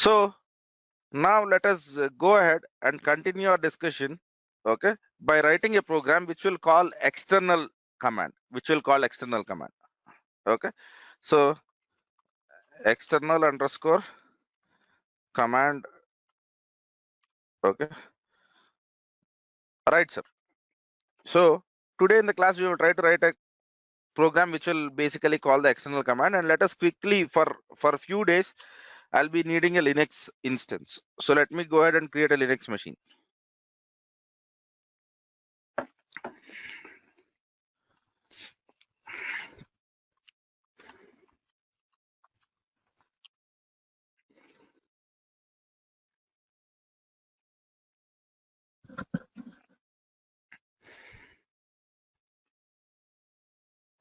So now let us go ahead and continue our discussion, okay, by writing a program which will call external command, okay. So external underscore command, okay, right, sir. So today in the class we will try to write a program which will basically call the external command, and let us quickly for a few days I'll be needing a Linux instance. So let me go ahead and create a Linux machine.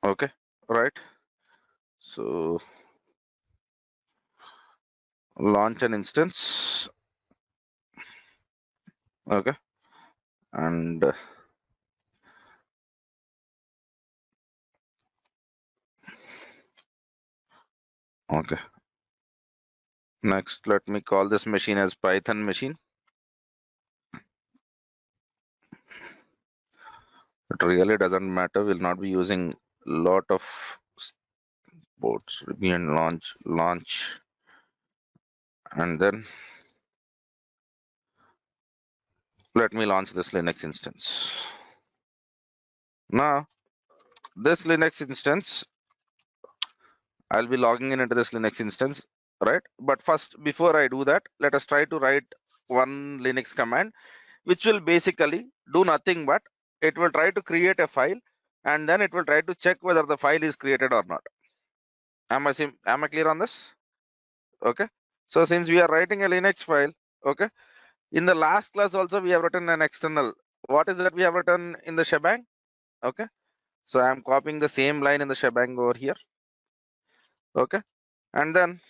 Okay, right. So launch an instance, okay, and okay. Next, let me call this machine as Python machine. It really doesn't matter. We'll not be using lot of ports. Begin launch, and then let me launch this Linux instance. Now, this Linux instance, I'll be logging in into this Linux instance, right? But first, before I do that, let us try to write one Linux command, which will basically do nothing but it will try to create a file, and then it will try to check whether the file is created or not. Am I clear on this? Okay. So since we are writing a Linux file, okay, in the last class also we have written an external. What is that we have written in the shebang? Okay. So I am copying the same line in the shebang over here. Okay. And then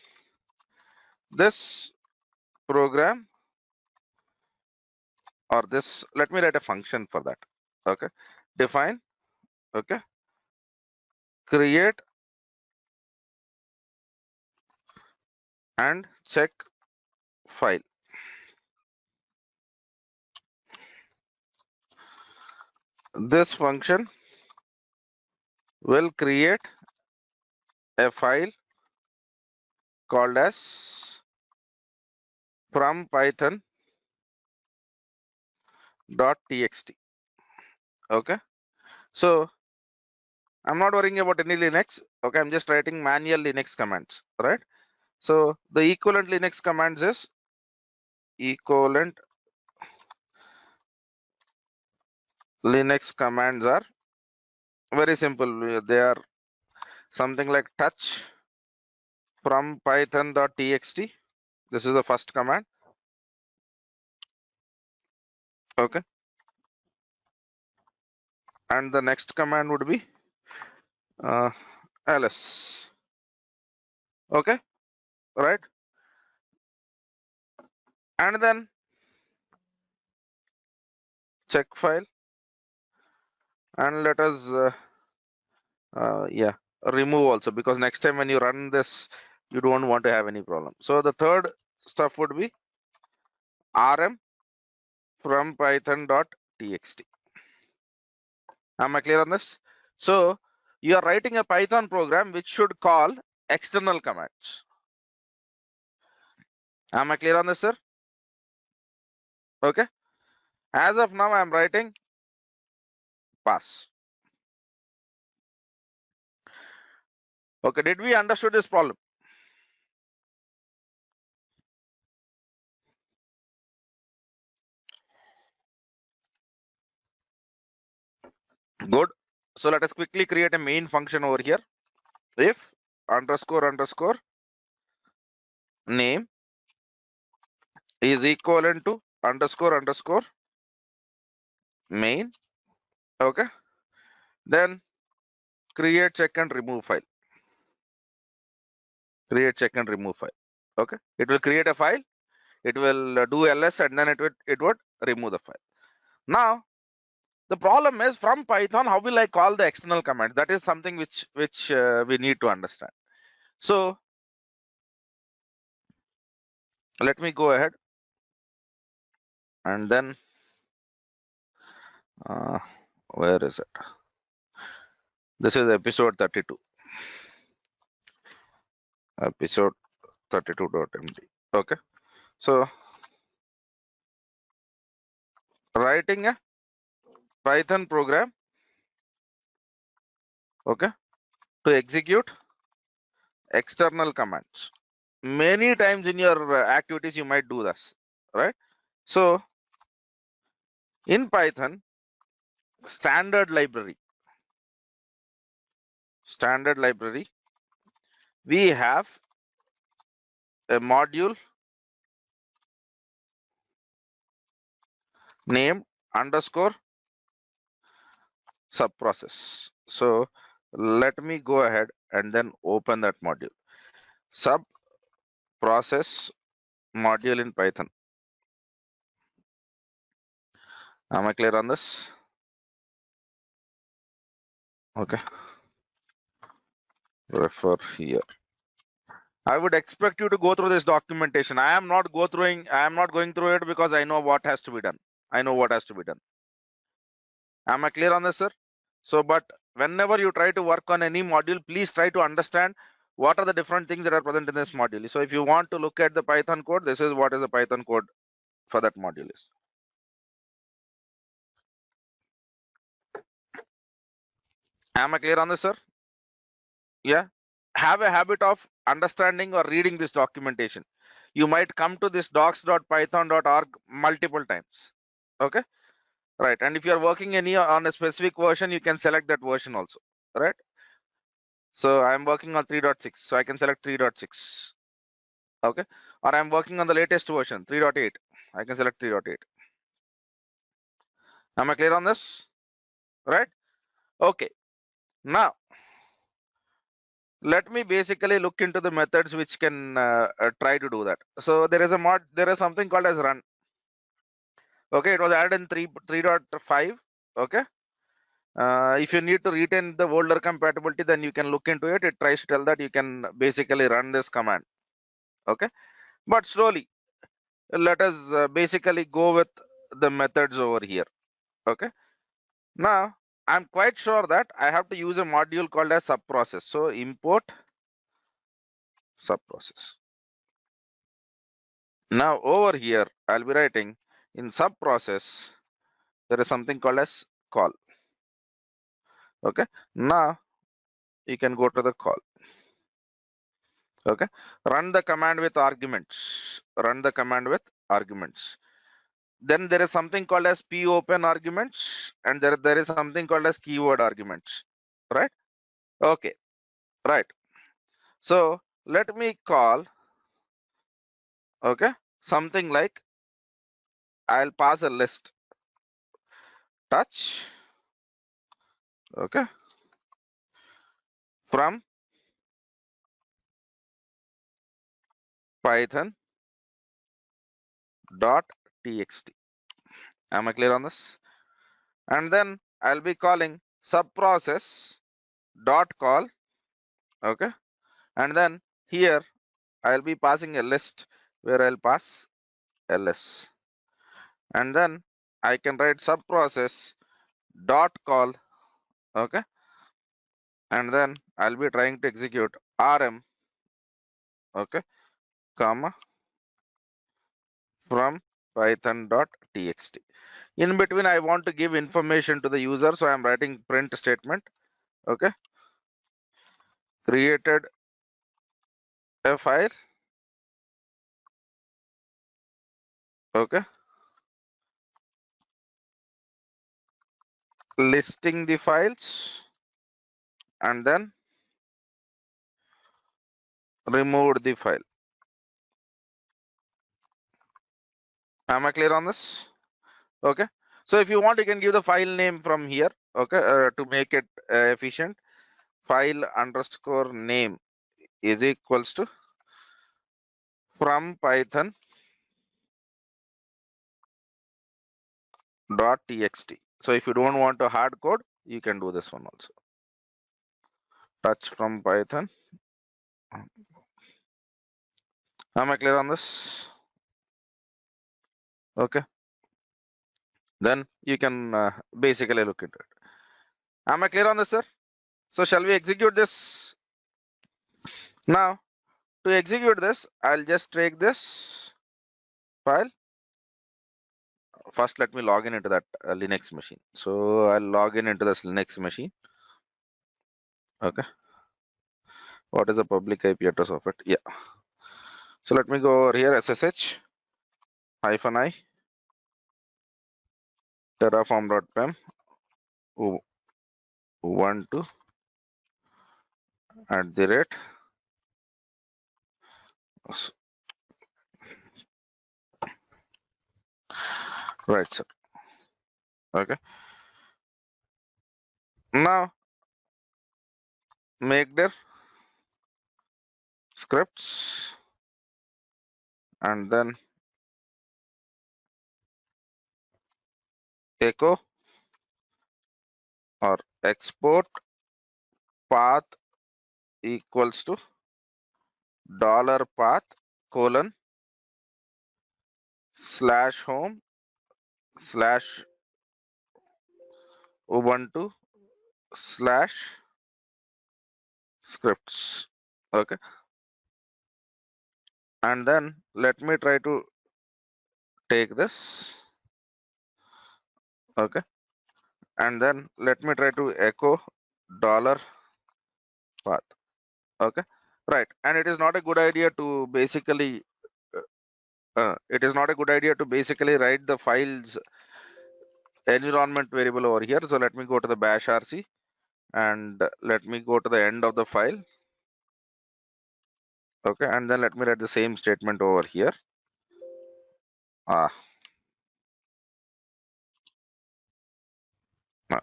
this program, or this, let me write a function for that. Okay. Define, okay, create and check file. This function will create a file called as from python.txt. Okay. So I'm not worrying about any Linux. Okay, I'm just writing manual Linux commands, right? So the equivalent Linux commands is equivalent Linux commands are very simple. They are something like touch from python.txt. This is the first command. Okay. And the next command would be ls. Okay, right? And then check file, and let us yeah, remove also, because next time when you run this you don't want to have any problem. So the third stuff would be rm from python.txt. Am I clear on this? So you are writing a Python program which should call external commands. Am I clear on this, sir? Okay. As of now I am writing pass. Okay, did we understood this problem? Good. So let us quickly create a main function over here. If underscore name is equivalent to underscore main. Okay. Then create check and remove file. Create check and remove file. Okay. It will create a file. It will do ls, and then it would remove the file. Now the problem is, from Python, how will I call the external command? That is something which we need to understand. So let me go ahead and then where is it? This is episode 32. Episode 32.md. Okay. So writing a Python program, okay, to execute external commands. Many times in your activities you might do this, right? So in Python, standard library, we have a module named underscore subprocess. So let me go ahead and then open that module. Subprocess module in Python. Am I clear on this? Okay. Refer here. I would expect you to go through this documentation. I am not going through it because I know what has to be done. I know what has to be done. Am I clear on this, sir? So, but whenever you try to work on any module, please try to understand what are the different things that are present in this module. So if you want to look at the Python code, this is what is the Python code for that module is. Am I clear on this, sir? Yeah. Have a habit of understanding or reading this documentation. You might come to this docs.python.org multiple times. Okay. Right. And if you are working any on a specific version, you can select that version also. Right. So I'm working on 3.6. So I can select 3.6. Okay. Or I'm working on the latest version 3.8. I can select 3.8. Am I clear on this? Right. Okay. Now let me basically look into the methods which can try to do that. So there is something called as run. Okay, it was added in 3.5. Okay. If you need to retain the older compatibility, then you can look into it. It tries to tell that you can basically run this command. Okay. But slowly, let us basically go with the methods over here. Okay. Now, I'm quite sure that I have to use a module called as subprocess. So import subprocess. Now over here, I'll be writing in subprocess, there is something called as call. Okay. Now you can go to the call. Okay. Run the command with arguments. Run the command with arguments. Then there is something called as popen arguments, and there is something called as keyword arguments. Right? Okay. Right. So let me call, okay, something like I'll pass a list. Touch, okay, from Python dot txt. Am I clear on this? And then I'll be calling subprocess dot call, okay, and then here I'll be passing a list where I'll pass ls, and then I can write subprocess dot call, okay, and then I'll be trying to execute rm, okay, comma from python.txt. In between, I want to give information to the user, so I'm writing print statement. Okay, created a file. Okay, listing the files, and then removed the file. Am I clear on this? Okay. So if you want, you can give the file name from here. Okay, to make it efficient. File underscore name is equals to from Python dot txt. So if you don't want to hard code, you can do this one also. Touch from Python. Am I clear on this? Okay, then you can basically look into it. Am I clear on this, sir? So shall we execute this now? To execute this, I'll just take this file. First, let me log in into that Linux machine. So I'll log in into this Linux machine. Okay. What is the public IP address of it? Yeah. So let me go over here, SSH -i terraform.pem ubuntu @ right, sir. Okay. Now make their scripts and then echo or export path equals to $path : /home/ubuntu/scripts. Okay, and then let me try to take this. Okay, and then let me try to echo $path. Okay, right, and it is not a good idea to basically write the files environment variable over here. So let me go to the bash rc and let me go to the end of the file. Okay, and then let me write the same statement over here. Ah, ah,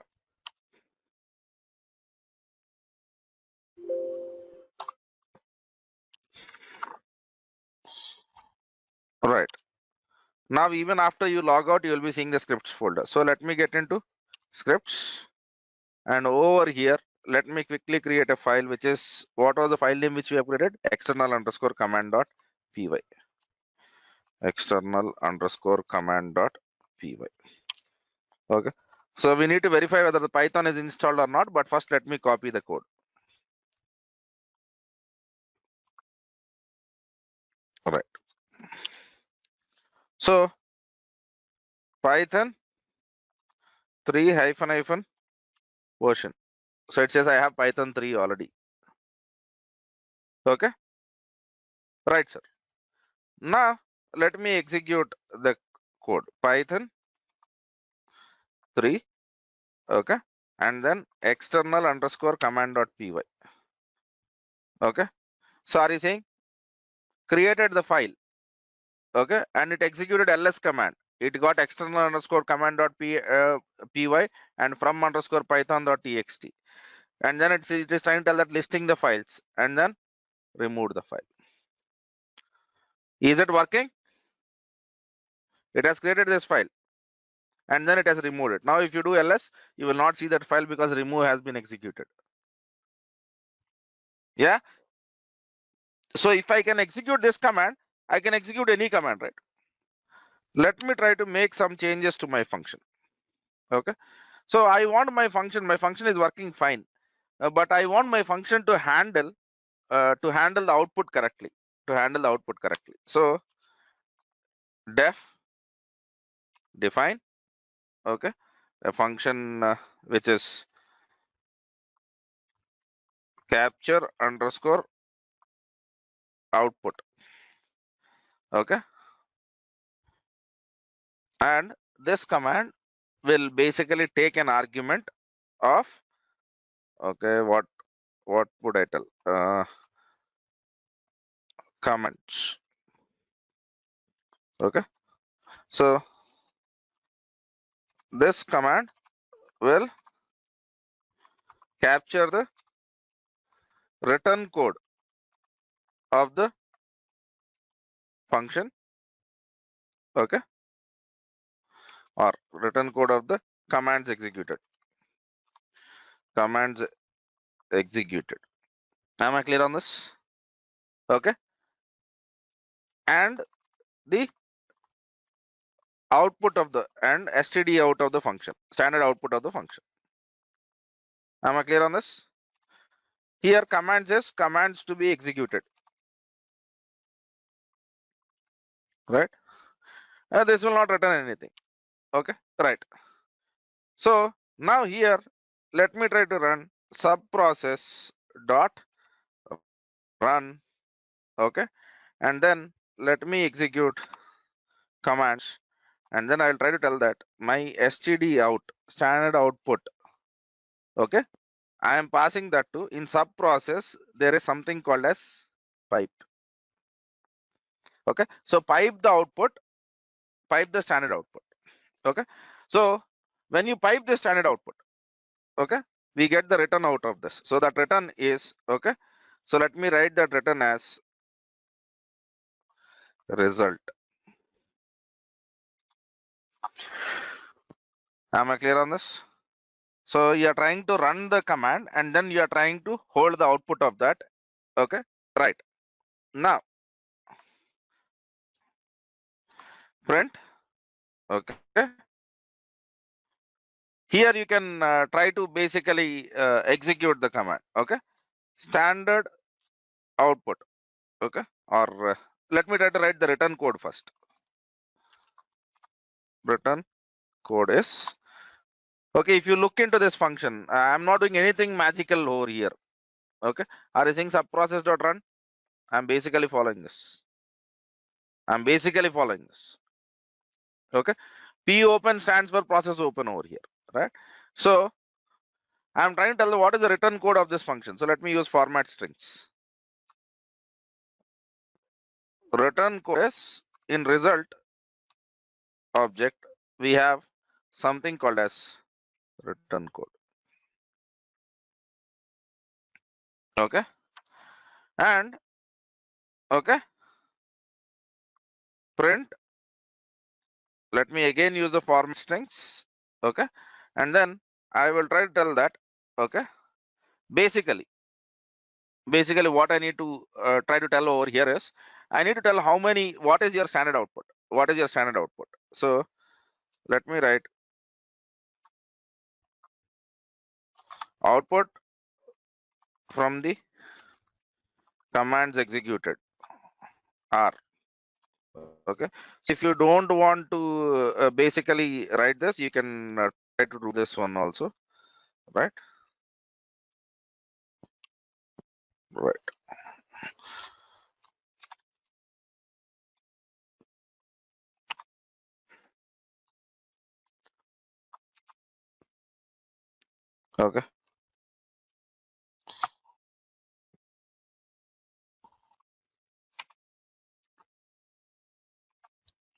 right. Now, even after you log out, you will be seeing the scripts folder. So let me get into scripts, and over here, let me quickly create a file, which is, what was the file name which we have created? external_command.py. external_command.py. Okay. So we need to verify whether the Python is installed or not, but first let me copy the code. All right. So Python 3 - version. So it says I have Python 3 already. Okay. Right, sir. Now let me execute the code. Python 3. Okay. And then external_command.py. Okay. So are you saying created the file? Okay. And it executed ls command. It got external_command.py and from_python.txt. And then it is trying to tell that listing the files and then remove the file. Is it working? It has created this file and then it has removed it. Now if you do ls, you will not see that file because remove has been executed. Yeah. So if I can execute this command, I can execute any command, right? Let me try to make some changes to my function. Okay. So I want my function is working fine, but I want my function to handle the output correctly. So define, okay, a function which is capture_output. Okay, and this command will basically take an argument of, okay, what would I tell? Comments. Okay, so this command will capture the return code of the function, okay, or return code of the commands executed. Am I clear on this? Okay, and the output of the and std out of the function, standard output of the function. Am I clear on this? Here commands is commands to be executed, right? This will not return anything. Okay, right. So now here, let me try to run subprocess dot run. Okay, and then let me execute commands, and then I'll try to tell that my std out, standard output. Okay, I am passing that to, in subprocess there is something called as pipe. Okay, so pipe the output, pipe the standard output. Okay, so when you pipe the standard output, okay, we get the return out of this. So that return is, okay, so let me write that return as result. Am I clear on this? So you are trying to run the command and then you are trying to hold the output of that. Okay, right. Now print. Okay, here you can try to basically execute the command. Okay, standard output. Okay, or let me try to write the return code first. Return code is, okay, if you look into this function, I'm not doing anything magical over here. Okay, are you seeing subprocess.run? I'm basically following this. I'm basically following this. Okay, p open stands for process open over here, right? So I'm trying to tell you what is the return code of this function. So let me use format strings. Return code is, in result object we have something called as return code. Okay, and okay, print, let me again use the format strings. Okay, and then I will try to tell that, okay, basically what I need to try to tell over here is, I need to tell how many, what is your standard output, what is your standard output. So let me write output from the commands executed are. Okay, so if you don't want to basically write this, you can try to do this one also, right? Right. Okay,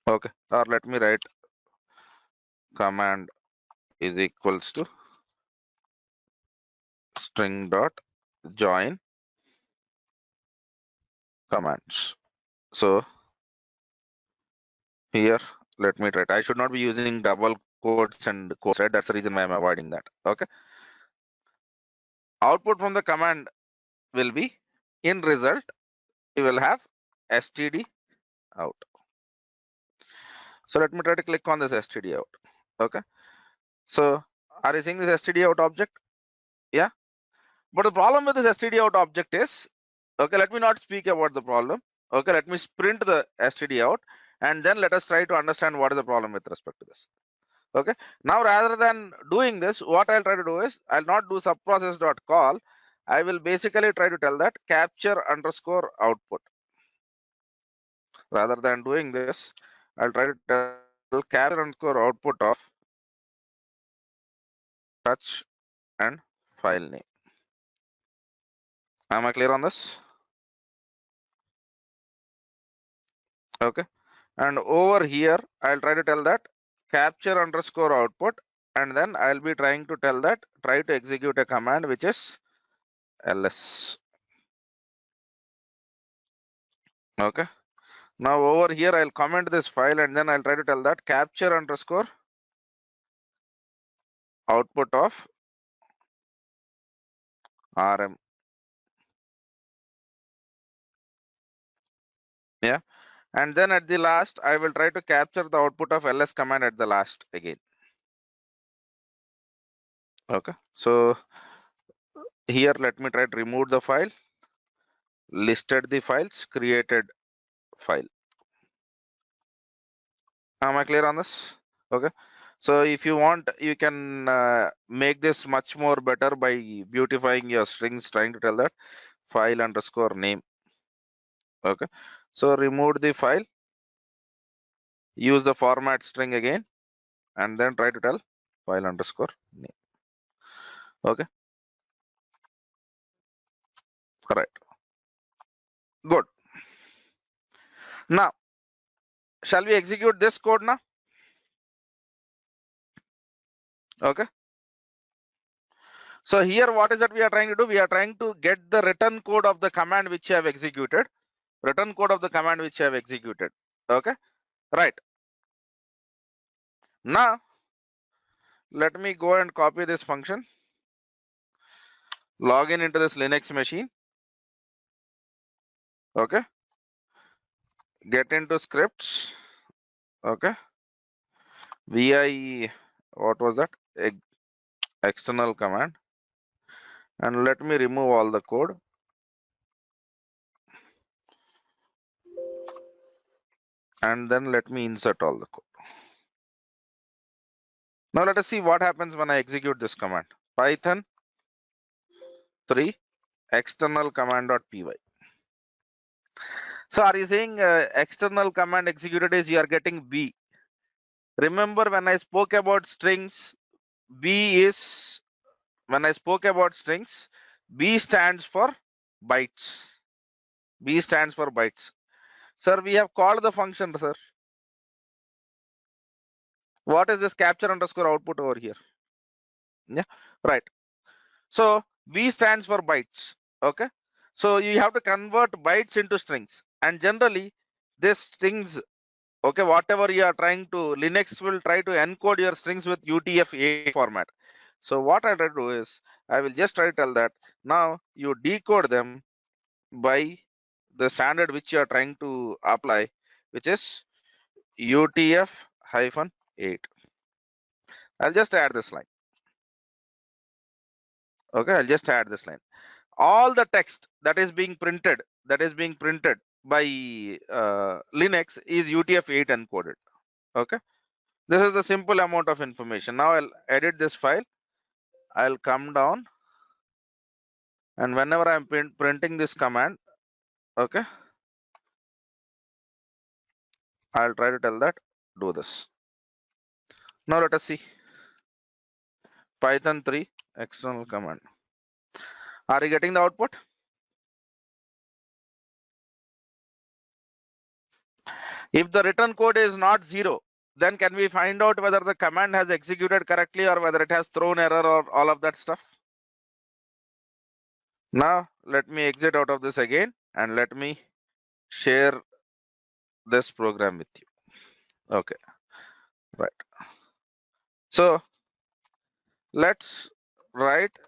okay, or let me write command is equals to string dot join commands. So here, let me try it. I should not be using double quotes and quotes, right? That's the reason why I'm avoiding that. Okay, output from the command will be, in result you will have std out. So let me try to click on this std out. Okay, so are you seeing this std out object? Yeah, but the problem with this std out object is, okay, let me not speak about the problem. Okay, let me sprint the std out and then let us try to understand what is the problem with respect to this. Okay, now rather than doing this, what I'll try to do is, I'll not do subprocess.call. I will basically try to tell that capture underscore output. Rather than doing this, I'll try to tell capture underscore output of touch and file name. Am I clear on this? Okay, and over here I'll try to tell that capture underscore output, and then I'll be trying to tell that try to execute a command which is ls. Okay, now over here I'll comment this file and then I'll try to tell that capture underscore output of rm. Yeah, And then at the last, I will try to capture the output of ls command at the last again. Okay, so here let me try to remove the file, listed the files, created file. Am I clear on this? Okay, so if you want, you can make this much more better by beautifying your strings, trying to tell that file underscore name. Okay, so remove the file, use the format string again, and then try to tell file underscore name. Okay, correct. Good. Now, shall we execute this code now? Okay. So here, what is that we are trying to do? We are trying to get the return code of the command which you have executed. Return code of the command which you have executed. Okay. Right. Now, let me go and copy this function. Log in into this Linux machine. Okay. Get into scripts. Okay. Vi, what was that? External command. And let me remove all the code. And then let me insert all the code. Now let us see what happens when I execute this command. Python 3 external command.py. So are you saying external command executed is you are getting B? Remember when I spoke about strings, B is, when I spoke about strings, B stands for bytes. B stands for bytes. Sir, we have called the function, sir. What is this capture underscore output over here? Yeah, right. So B stands for bytes. Okay. So you have to convert bytes into strings. And generally, this strings, okay, whatever you are trying to, Linux will try to encode your strings with UTF-8 format. So what I try to do is, I will just try to tell that now you decode them by the standard which you are trying to apply, which is UTF-8. I'll just add this line. Okay, I'll just add this line. All the text that is being printed by Linux is UTF-8 encoded. Okay, this is the simple amount of information. Now I'll edit this file. I'll come down, and whenever I'm printing this command, okay, I'll try to tell that do this. Now let us see Python 3 external command. Are you getting the output? If the return code is not 0, then can we find out whether the command has executed correctly or whether it has thrown error or all of that stuff? Now let me exit out of this again and let me share this program with you. Okay, right. So let's write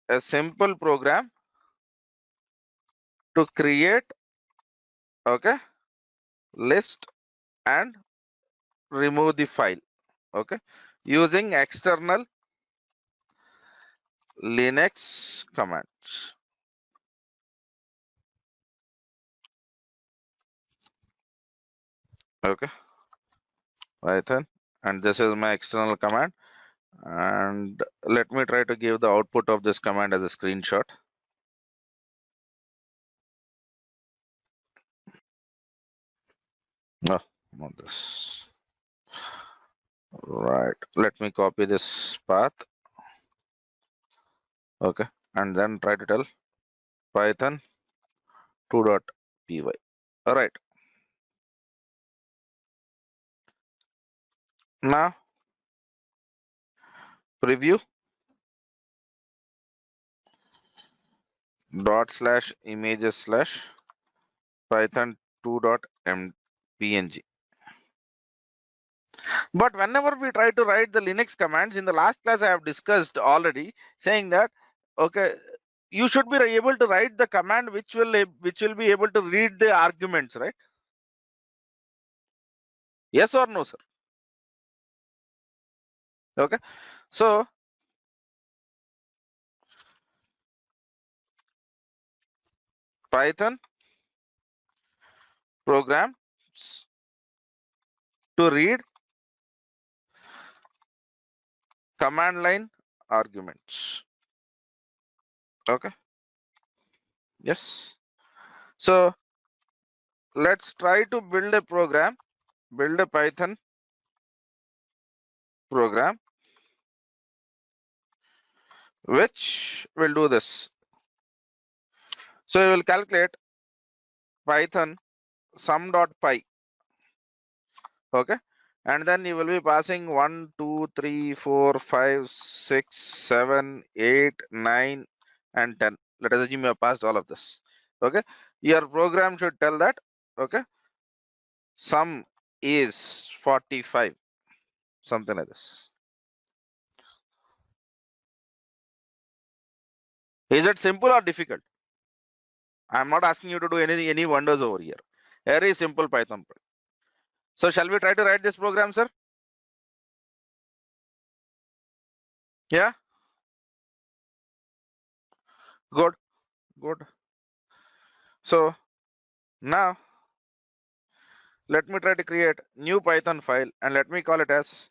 a simple program to create, okay, list and remove the file, okay, using external Linux commands. Okay, Python, and this is my external command, and let me try to give the output of this command as a screenshot. No, not this. Right, let me copy this path. Okay, and then try to tell Python 2.py. All right, now preview /images/ Python 2.png. But whenever we try to write the Linux commands, in the last class I have discussed already, saying that okay, you should be able to write the command which will be able to read the arguments, right? Yes or no, sir? Okay. So Python program to read command line arguments. Okay. Yes. So let's try to build a program, build a Python program which will do this. So you will calculate Python sum.py. Okay. And then you will be passing 1, 2, 3, 4, 5, 6, 7, 8, 9, and 10. Let us assume you have passed all of this. Okay. Your program should tell that, okay, sum is 45, something like this. Is it simple or difficult? I'm not asking you to do any wonders over here. Very simple Python. So shall we try to write this program, sir? Yeah, good, good. So now let me try to create new Python file and let me call it as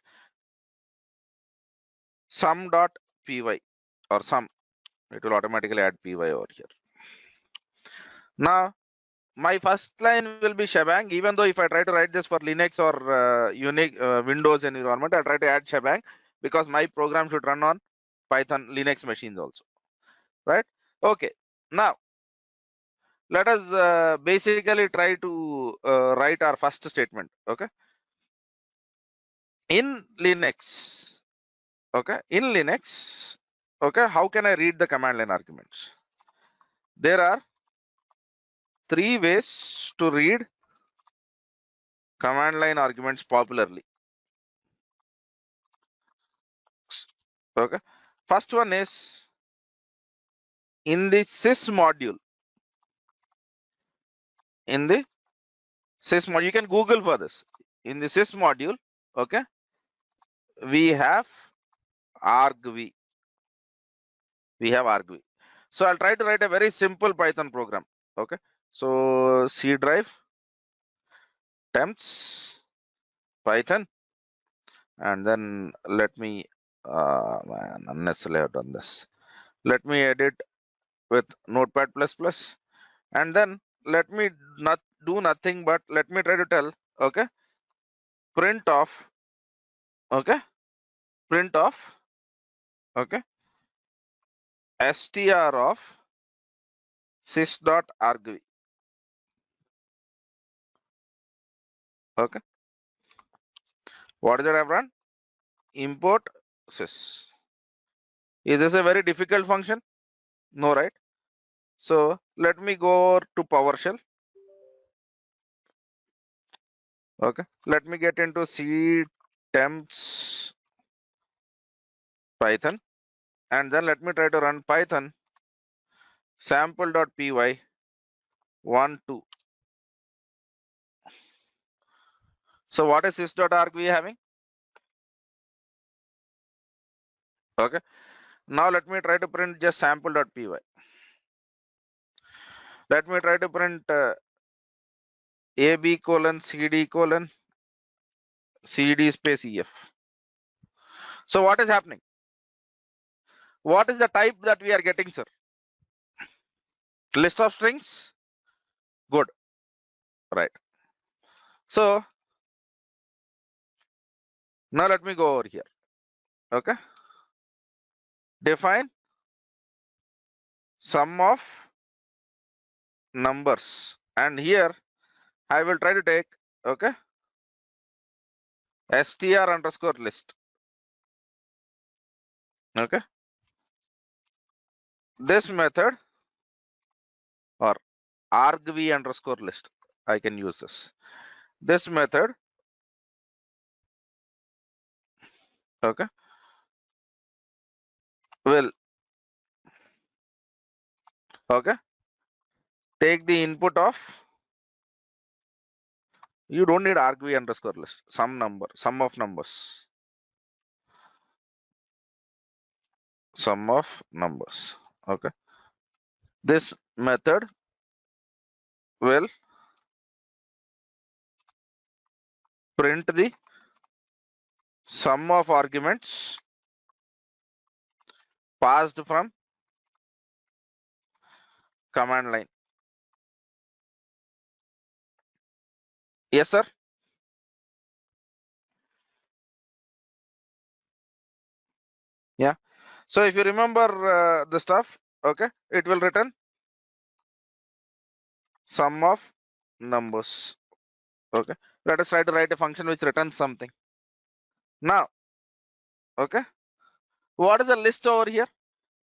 sum.py or sum. It will automatically add py over here. Now my first line will be shebang, even though if I try to write this for Linux or Unix Windows environment, I'll try to add shebang because my program should run on Python Linux machines also, right? Okay. Now let us basically try to write our first statement. Okay. In Linux, okay, in Linux, okay, how can I read the command line arguments? There are three ways to read command line arguments popularly. Okay. First one is in the sys module. In the sys module, you can Google for this. In the sys module, okay, we have argv. We have argv. So I'll try to write a very simple Python program. Okay. So C drive temps Python, and then let me man, unnecessarily have done this. Let me edit with Notepad++, and then let me not do nothing but let me try to tell, okay, print off, okay, print off, okay, str of sys.argv. Okay, what is it I've run? Import sys. Is this a very difficult function? No, right? So let me go to PowerShell. Okay, let me get into C temps Python, and then let me try to run Python sample.py 1 2. So what is sys.arg we having? Okay, now let me try to print just sample.py. Let me try to print ab colon cd colon cd space ef. So what is happening? What is the type that we are getting, sir? List of strings. Good, right? So now let me go over here. Okay, define sum of numbers, and here I will try to take, okay, str underscore list. Okay, this method or argv underscore list, I can use this. This method, okay, will, okay, take the input of You don't need argv underscore list, some number, sum of numbers, sum of numbers. Okay, this method will print the sum of arguments passed from command line. Yes, sir. Yeah. So if you remember the stuff, okay, it will return sum of numbers. Okay. Let us try to write a function which returns something. Now, okay, what is the list over here?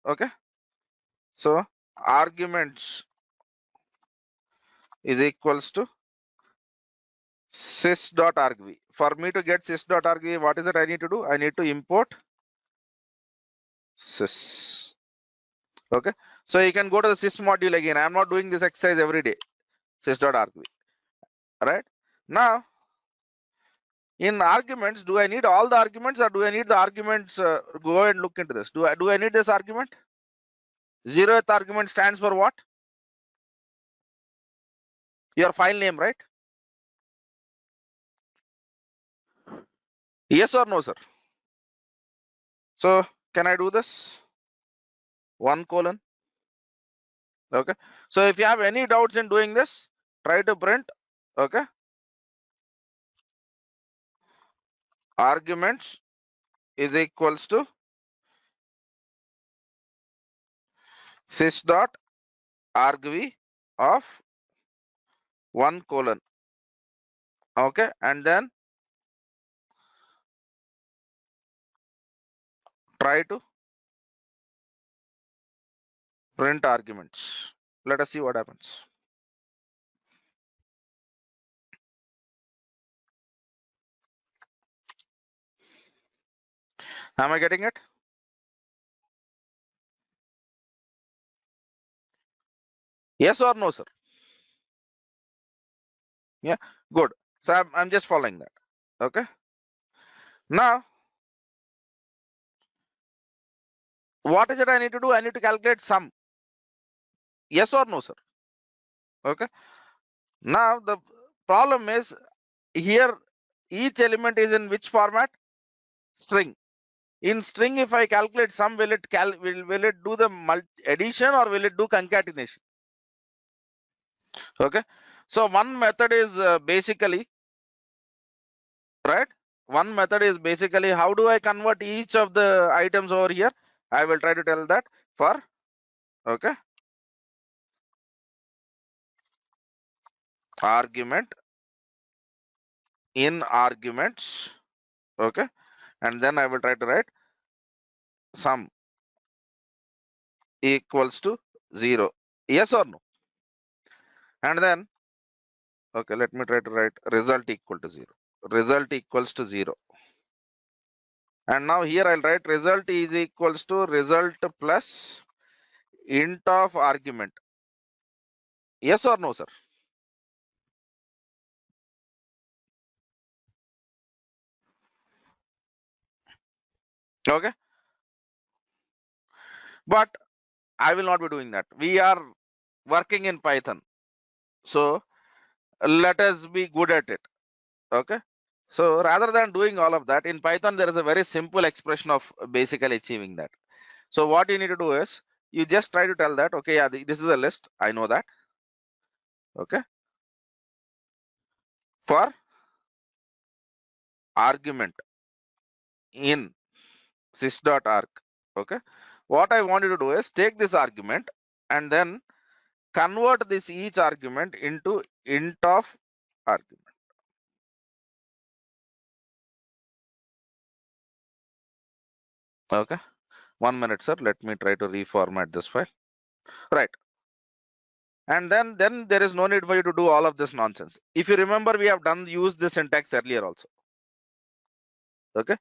Okay. So arguments is equals to sys.argv. For me to get sys.argv, what is it I need to do? I need to import sys. Okay. So you can go to the sys module again. I'm not doing this exercise every day. Sys.argv. Right. Now, in arguments, do I need all the arguments or do I need the arguments? Go and look into this. Do I need this argument? 0th argument stands for what? Your file name, right? Yes or no, sir? So can I do this? 1 colon. Okay. So if you have any doubts in doing this, try to print. Okay. Arguments is equals to sys.argv of 1 colon. Okay. And then try to print arguments. Let us see what happens. Am I getting it? Yes or no, sir? Yeah, good. So I'm just following that. Okay. Now, what is it I need to do? I need to calculate sum. Yes or no, sir? Okay. Now the problem is here each element is in which format? String. In string, if I calculate sum, will it do the addition or will it do concatenation? Okay. So one method is basically, right? One method is basically how do I convert each of the items over here? I will try to tell that for, okay, argument in arguments, okay, and then I will try to write sum equals to 0. Yes or no? And then, okay, let me try to write result equal to 0. Result equals to 0. And now here I'll write result is equals to result plus int of argument. Yes or no, sir? Okay. But I will not be doing that. We are working in Python. So let us be good at it. Okay. So rather than doing all of that, in Python, there is a very simple expression of basically achieving that. So what you need to do is you just try to tell that, okay, yeah, this is a list. I know that. Okay. For argument in sys.arg. Okay. What I want you to do is take this argument and then convert this each argument into int of argument. Okay. 1 minute, sir. Let me try to reformat this file. Right. And then there is no need for you to do all of this nonsense. If you remember, we have used this syntax earlier also. Okay.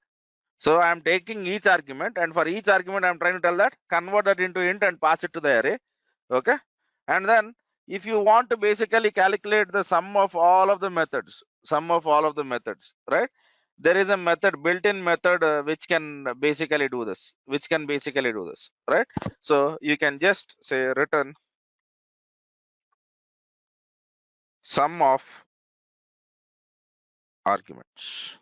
So I am taking each argument, and for each argument, I'm trying to tell that convert that into int and pass it to the array. Okay. And then if you want to basically calculate the sum of all of the methods, right? There is a method, built-in method, which can basically do this, right? So you can just say return sum of arguments.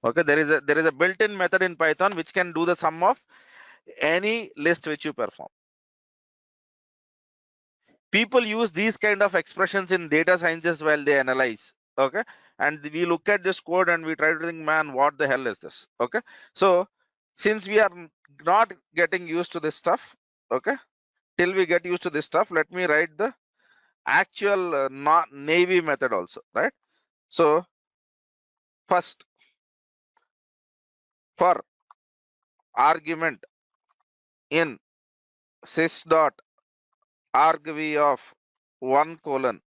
Okay, there is a built-in method in Python which can do the sum of any list which you perform. People use these kind of expressions in data sciences while they analyze. Okay, and we look at this code and we try to think, man, what the hell is this? Okay, so since we are not getting used to this stuff, okay, till we get used to this stuff, let me write the actual not navy method also, right? So first, for argument in sys dot argv of 1 colon,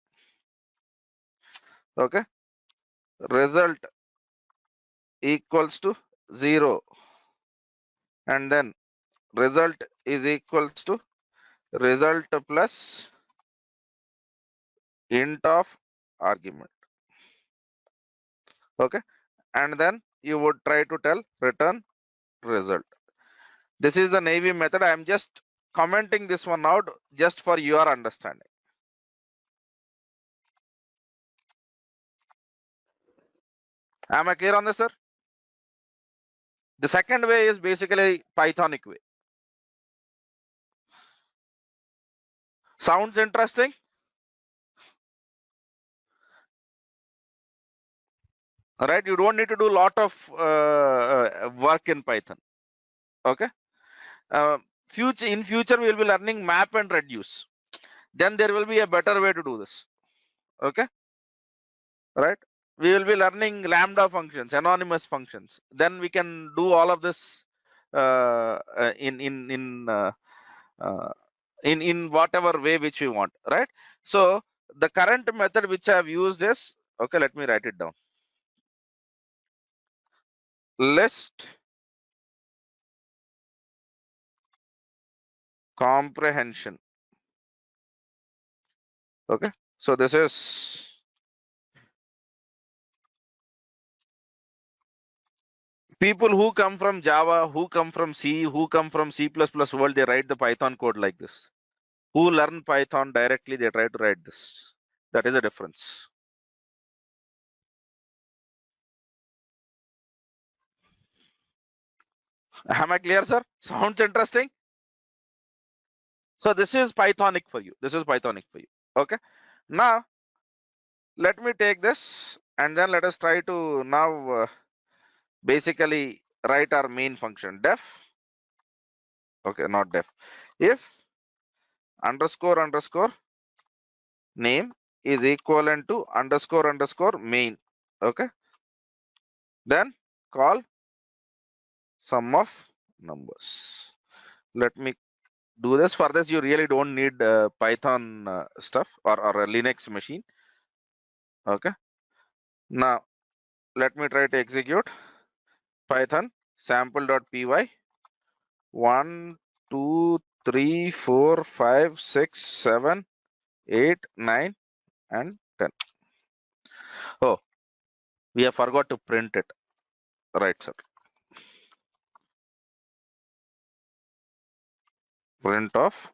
okay, result equals to 0, and then result is equals to result plus int of argument. Okay, and then you would try to tell return result. This is the navy method. I am just commenting this one out just for your understanding. Am I clear on this, sir? The second way is basically Pythonic way. Sounds interesting? All right, you don't need to do a lot of work in Python. Okay. In future we will be learning map and reduce. Then there will be a better way to do this. Okay, right? We will be learning lambda functions, anonymous functions. Then we can do all of this in whatever way which we want, right? So the current method which I have used is, okay, let me write it down. List comprehension. Okay, so this is people who come from Java, who come from C, who come from C++ world, they write the Python code like this. Who learn Python directly, they try to write this. That is the difference. Am I clear, sir? Sounds interesting? So this is Pythonic for you. Okay. Now, let me take this and then let us try to now basically write our main function def. Okay, not def. If underscore underscore name is equivalent to underscore underscore main. Okay. Then call sum of numbers. Let me do this. For this, you really don't need Python stuff or a Linux machine. Okay. Now, let me try to execute Python sample.py 1, 2, 3, 4, 5, 6, 7, 8, 9, and 10. Oh, we have forgot to print it. Right, sir. Print of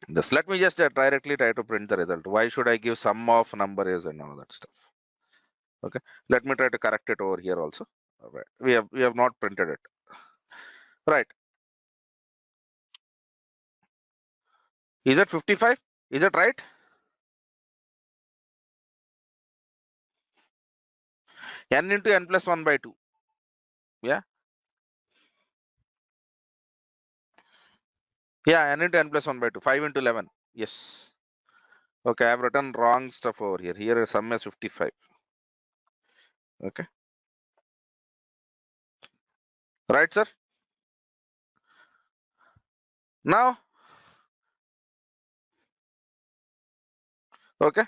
this. Let me just directly try to print the result. Why should I give sum of number is and all that stuff? Okay. Let me try to correct it over here also. All right. We have not printed it. Right. Is it 55? Is it right? N into n plus 1 by 2. Yeah. Yeah, n into n plus 1 by 2. 5 into 11. Yes. Okay, I have written wrong stuff over here. Here is sum is 55. Okay. Right, sir? Now, okay.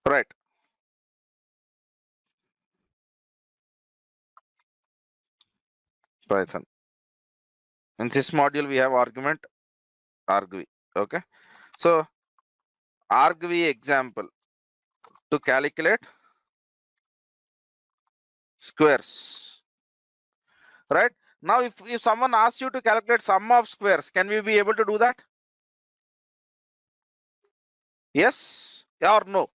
Right. Python. In this module, we have argument argv. Okay. So argv example to calculate squares. Right. Now, if someone asks you to calculate sum of squares, can we be able to do that? Yes or no?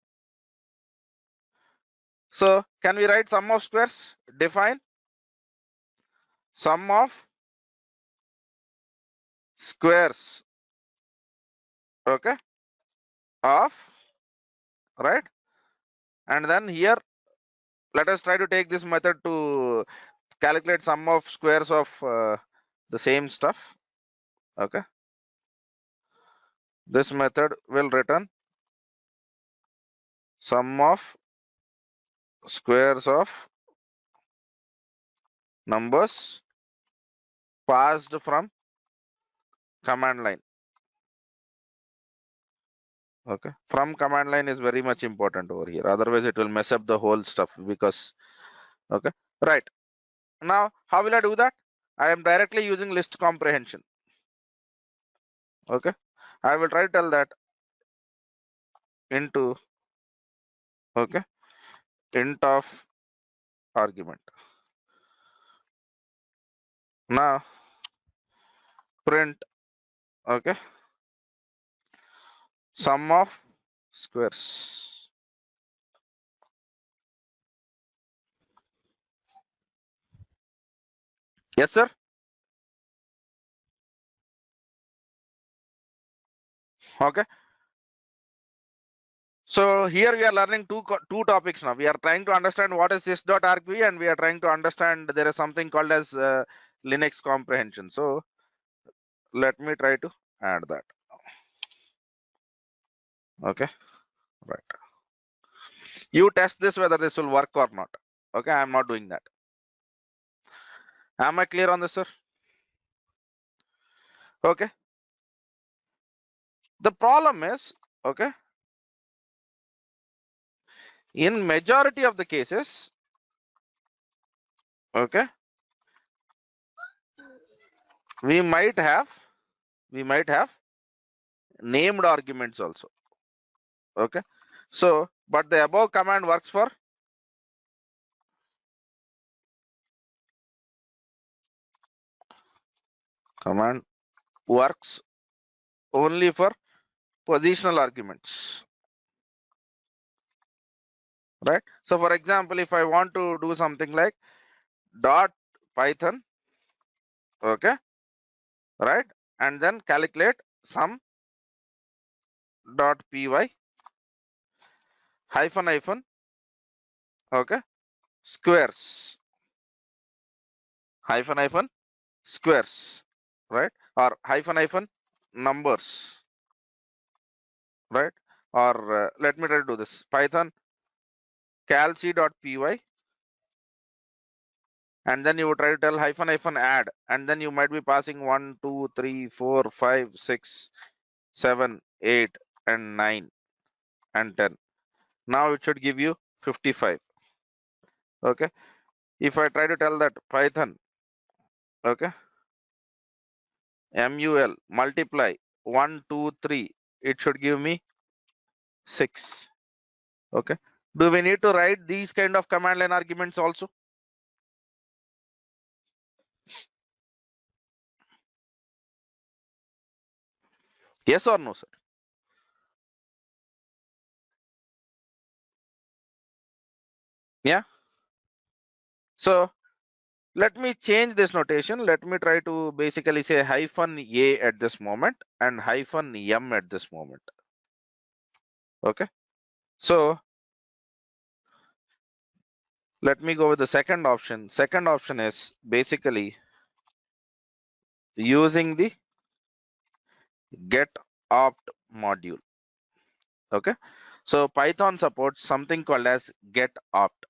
So can we write sum of squares? Define sum of squares. Okay. Of, right. And then here, let us try to take this method to calculate sum of squares of the same stuff. Okay. This method will return sum of squares of numbers passed from command line. Okay. From command line is very much important over here. Otherwise, it will mess up the whole stuff because, okay. Right. Now, how will I do that? I am directly using list comprehension. Okay. I will try to tell that into, okay, int of argument. Now print, okay, sum of squares. Yes, sir. Okay. So here we are learning two topics now. We are trying to understand what is sys.argv, and we are trying to understand there is something called as Linux comprehension. So let me try to add that. Okay. Right. You test this whether this will work or not. Okay. I am not doing that. Am I clear on this, sir? Okay. The problem is, okay, in majority of the cases, okay, we might have named arguments also. Okay. So, but the above command works for command works only for positional arguments, right? So for example, if I want to do something like dot python, okay, right, and then calculate sum dot py hyphen hyphen, okay, squares hyphen hyphen squares, right, or hyphen hyphen numbers, right, or let me try to do this python calc.py, and then you would try to tell hyphen hyphen add, and then you might be passing 1 2 3 4 5 6 7 8 and 9 and 10. Now it should give you 55. Okay. If I try to tell that python, okay, mul multiply 1 2 3, it should give me 6. Okay. Do we need to write these kind of command line arguments also? Yes or no, sir? Yeah. So let me change this notation. Let me try to basically say hyphen a at this moment and hyphen m at this moment. Okay. So let me go with the second option. Second option is basically using the get opt module. Okay. So Python supports something called as get opt.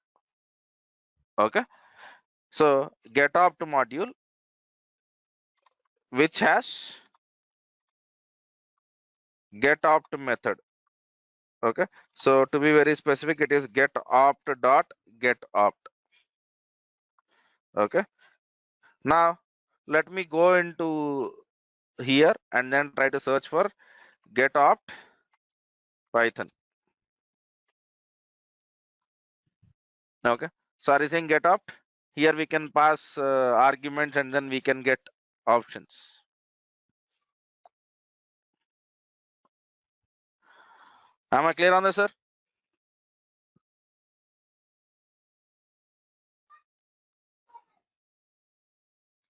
Okay. So get opt module, which has get opt method. Okay. So to be very specific, it is get opt dot get opt. Okay. Now let me go into here and then try to search for get opt Python. Okay, so are you saying get opt? Here we can pass arguments and then we can get options. Am I clear on this, sir?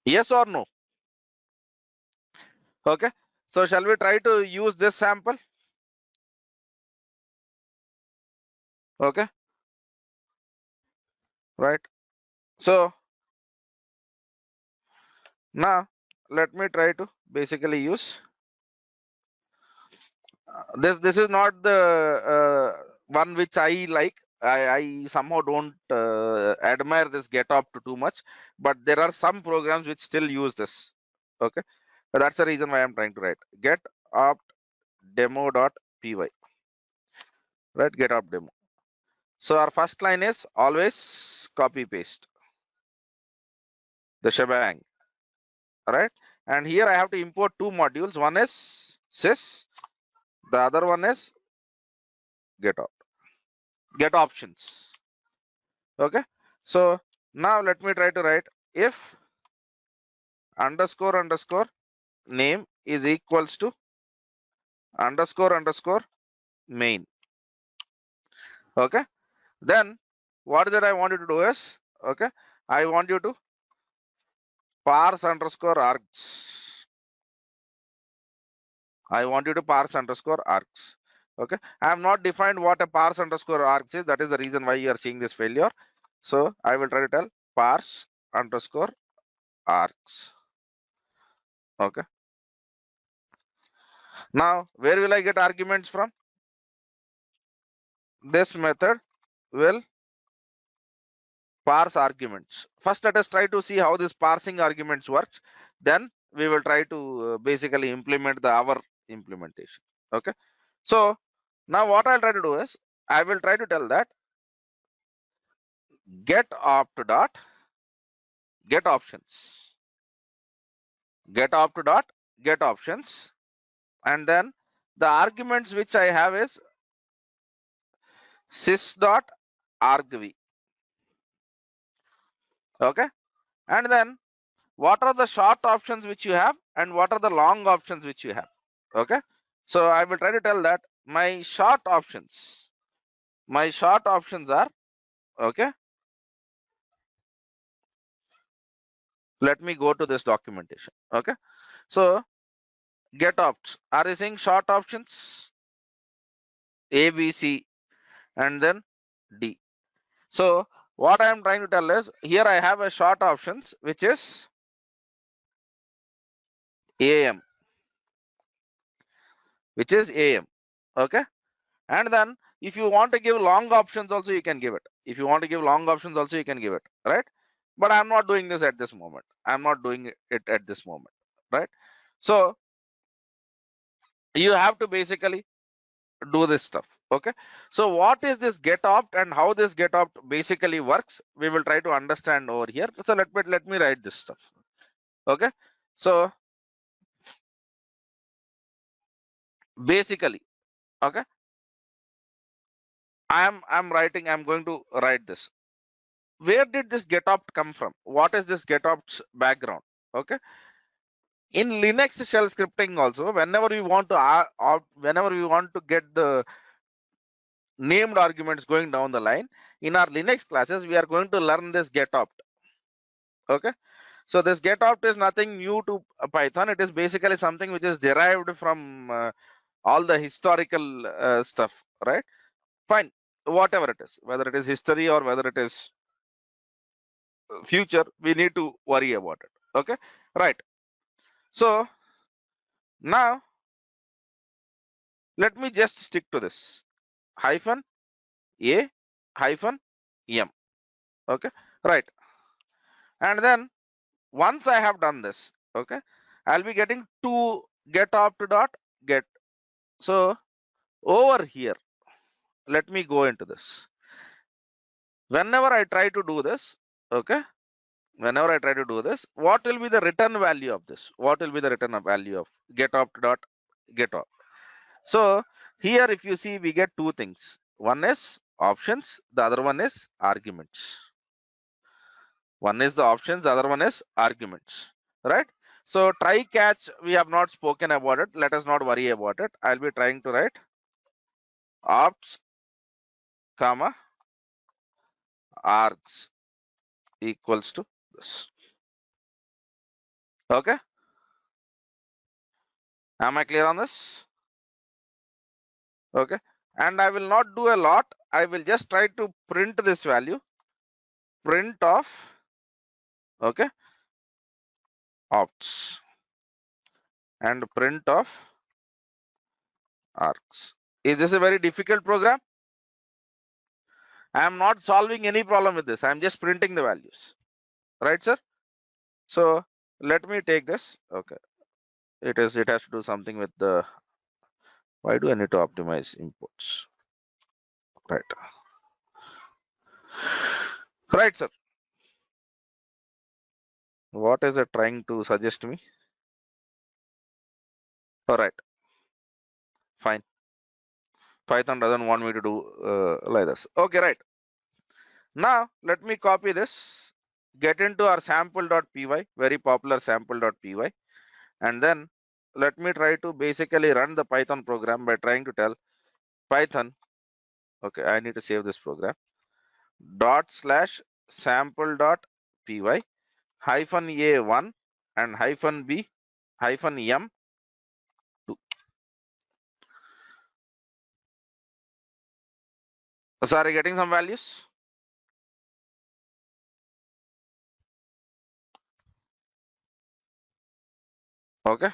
Yes or no? Okay, so shall we try to use this sample? Okay, right. So now let me try to basically use this is not the one which I like. I somehow don't admire this get opt too much, but there are some programs which still use this. Okay, so that's the reason why I'm trying to write get opt demo.py, right? Get opt demo. So our first line is always copy paste the shebang, right? And here I have to import two modules. One is sys, the other one is get opt, get options. Okay, so now let me try to write if underscore name is equals to underscore main. Okay, then what that I want you to do is, okay, I want you to parse underscore args. I want you to parse underscore args. Okay, I have not defined what a parse underscore args is. That is the reason why you are seeing this failure. So I will try to tell parse underscore args. Okay, now where will I get arguments from? This method will parse arguments. First, let us try to see how this parsing arguments works. Then we will try to basically implement the our implementation. Okay. So now what I'll try to do is I will try to tell that get opt dot get options, get opt dot get options, and then the arguments which I have is sys dot argv. Okay, and then what are the short options which you have and what are the long options which you have. Okay, so I will try to tell that my short options are, okay, let me go to this documentation. Okay, so get opts, are you saying short options A, B, C and then D? So what I am trying to tell is here I have a short options which is AM, which is AM. Okay, and then if you want to give long options also you can give it. If you want to give long options also you can give it, right? But I'm not doing this at this moment. I'm not doing it at this moment, right? So you have to basically do this stuff. Okay, so what is this get opt and how this get opt basically works, we will try to understand over here. So let me write this stuff. Okay, so basically, okay, I'm going to write this. Where did this get opt come from? What is this get opt's background? Okay, in Linux shell scripting also, whenever we want to get the named arguments going down the line, in our Linux classes we are going to learn this get opt. Okay, so this get opt is nothing new to Python. It is basically something which is derived from all the historical stuff, right? Fine, whatever it is, whether it is history or whether it is future, we need to worry about it. Okay, right. So now let me just stick to this hyphen a hyphen m. Okay, right. And then once I have done this, okay, I'll be getting to get opt dot get. So over here, let me go into this. Whenever I try to do this, okay, whenever I try to do this, what will be the return value of this? What will be the return value of getopt dot getopt? So here, if you see, we get two things. One is options, the other one is arguments. One is the options, the other one is arguments, right? So try catch, we have not spoken about it. Let us not worry about it. I'll be trying to write opts, comma, args equals to this. Okay. Am I clear on this? Okay. And I will not do a lot. I will just try to print this value. Print of, okay, opts and print of args. Is this a very difficult program? I am not solving any problem with this. I am just printing the values. Right, sir? So let me take this. Okay. It has to do something with the, why do I need to optimize imports? Right. Right, sir. What is it trying to suggest me? All right. Fine. Python doesn't want me to do like this. Okay, right. Now let me copy this, get into our sample.py, very popular sample.py, and then let me try to basically run the Python program by trying to tell Python. Okay, I need to save this program. /sample.py -a1 and -b -m2. Sorry, getting some values. Okay.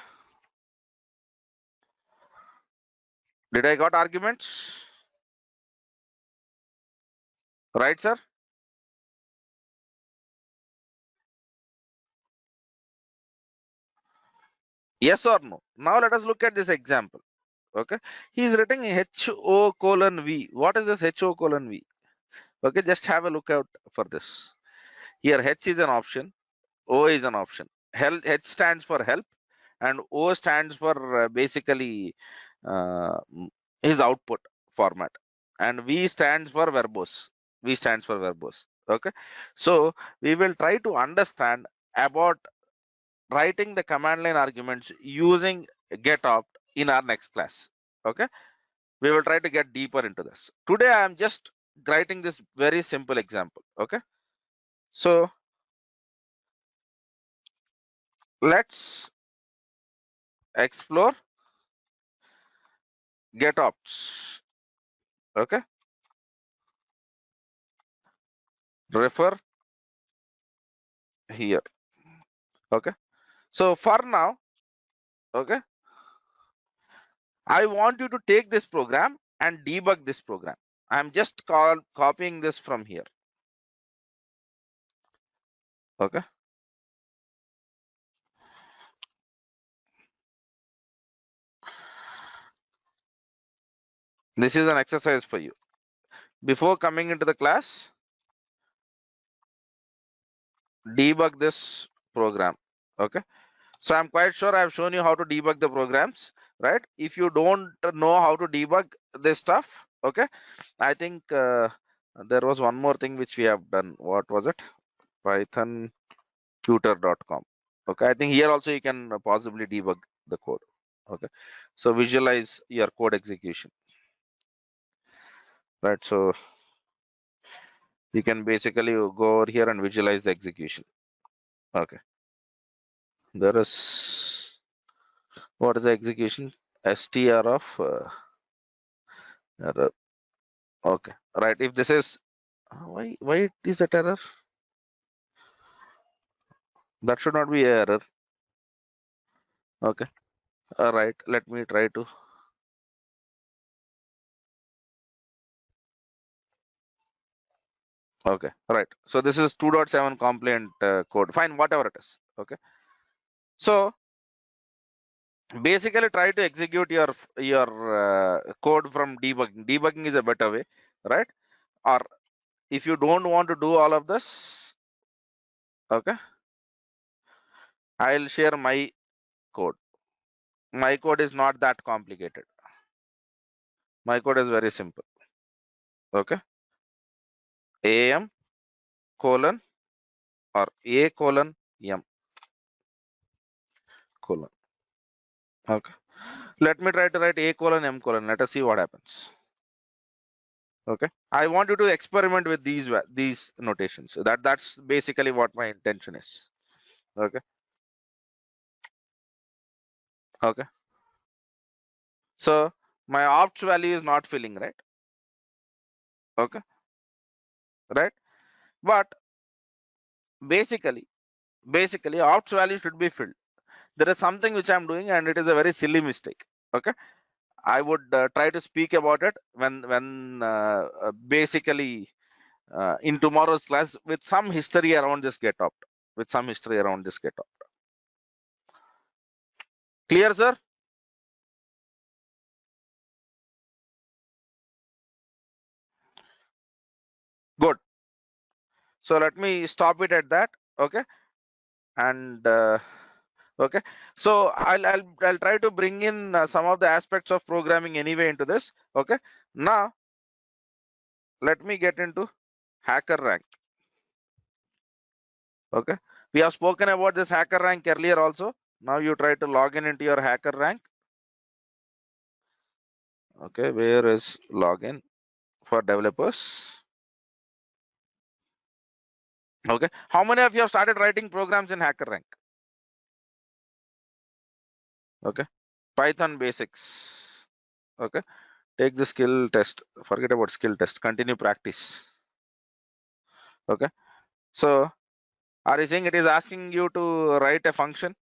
Did I got arguments? Right, sir? Yes or no? Now let us look at this example. Okay. He is writing HO:V. What is this HO:V? Okay, just have a look out for this. Here H is an option, O is an option. H stands for help, and O stands for basically his output format, and V stands for verbose. V stands for verbose. Okay, so we will try to understand about writing the command line arguments using getopt in our next class. Okay, we will try to get deeper into this. Today I am just writing this very simple example. Okay, so let's explore getopts. Okay, refer here. Okay, so for now, okay, I want you to take this program and debug this program. I'm just copying this from here. Okay, this is an exercise for you. Before coming into the class, debug this program. Okay, so I'm quite sure I've shown you how to debug the programs, right? If you don't know how to debug this stuff, okay, I think there was one more thing which we have done. What was it? pythontutor.com. Okay, I think here also you can possibly debug the code. Okay, so visualize your code execution, right? So you can basically go over here and visualize the execution. Okay, there is, what is the execution? str of error. Okay, right. If this is, why it is that error? That should not be a error. Okay, all right. Let me try to. Okay, right. So this is 2.7 compliant code. Fine, whatever it is. Okay. So basically try to execute your code from debugging. Debugging is a better way, right? Or if you don't want to do all of this, Okay, I'll share my code. My code is not that complicated. My code is very simple. Okay, am colon or a colon m colon. Okay, let me try to write a colon m colon. Let us see what happens. Okay, I want you to experiment with these notations. That's basically what my intention is. Okay, okay. So my opt value is not filling, right? Okay, right. But basically opt value should be filled. There is something which I'm doing and it is a very silly mistake. Okay, I would try to speak about it when basically in tomorrow's class with some history around this get opt. With some history around this get opt. Clear, sir? Good. So let me stop it at that. Okay, and okay, so I'll try to bring in some of the aspects of programming anyway into this. Okay, now let me get into HackerRank. Okay, we have spoken about this HackerRank earlier also. Now you try to log in into your HackerRank. Okay, where is login for developers? Okay, how many of you have started writing programs in HackerRank? Okay, Python basics. Okay, take the skill test. Forget about skill test. Continue practice. Okay, so are you saying it is asking you to write a function?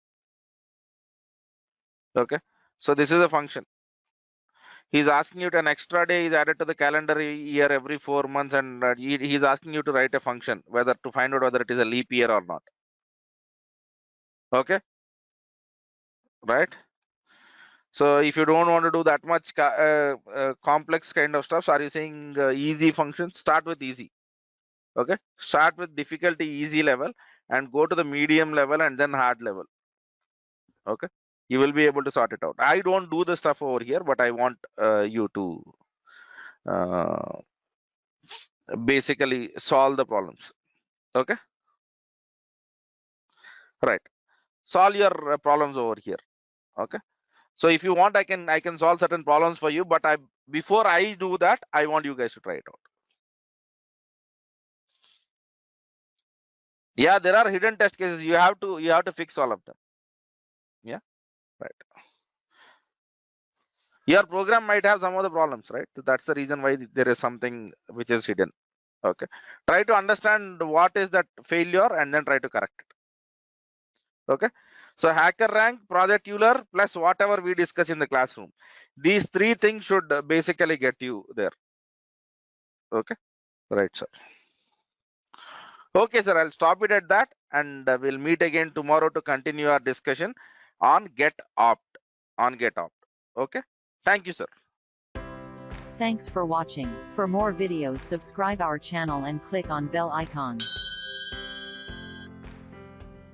Okay, so this is a function. He's asking you to an extra day is added to the calendar year every 4 months, and he's asking you to write a function whether to find out whether it is a leap year or not. Okay, right? So if you don't want to do that much complex kind of stuff, are you saying easy functions? Start with easy. Okay, start with difficulty easy level and go to the medium level and then hard level. Okay, you will be able to sort it out. I don't do the stuff over here, but I want you to basically solve the problems. Okay, right, solve your problems over here. Okay, so if you want, I can solve certain problems for you, but before I do that, I want you guys to try it out. Yeah, there are hidden test cases. You have to fix all of them. Yeah, right. Your program might have some of the problems, right? That's the reason why there is something which is hidden. Okay, try to understand what is that failure and then try to correct it. Okay, so HackerRank, Project Euler plus whatever we discuss in the classroom, these three things should basically get you there. Okay, right, sir. Okay, sir, I'll stop it at that, and we'll meet again tomorrow to continue our discussion on GetOpt. Okay, thank you, sir. Thanks for watching. For more videos, subscribe our channel and click on bell icon.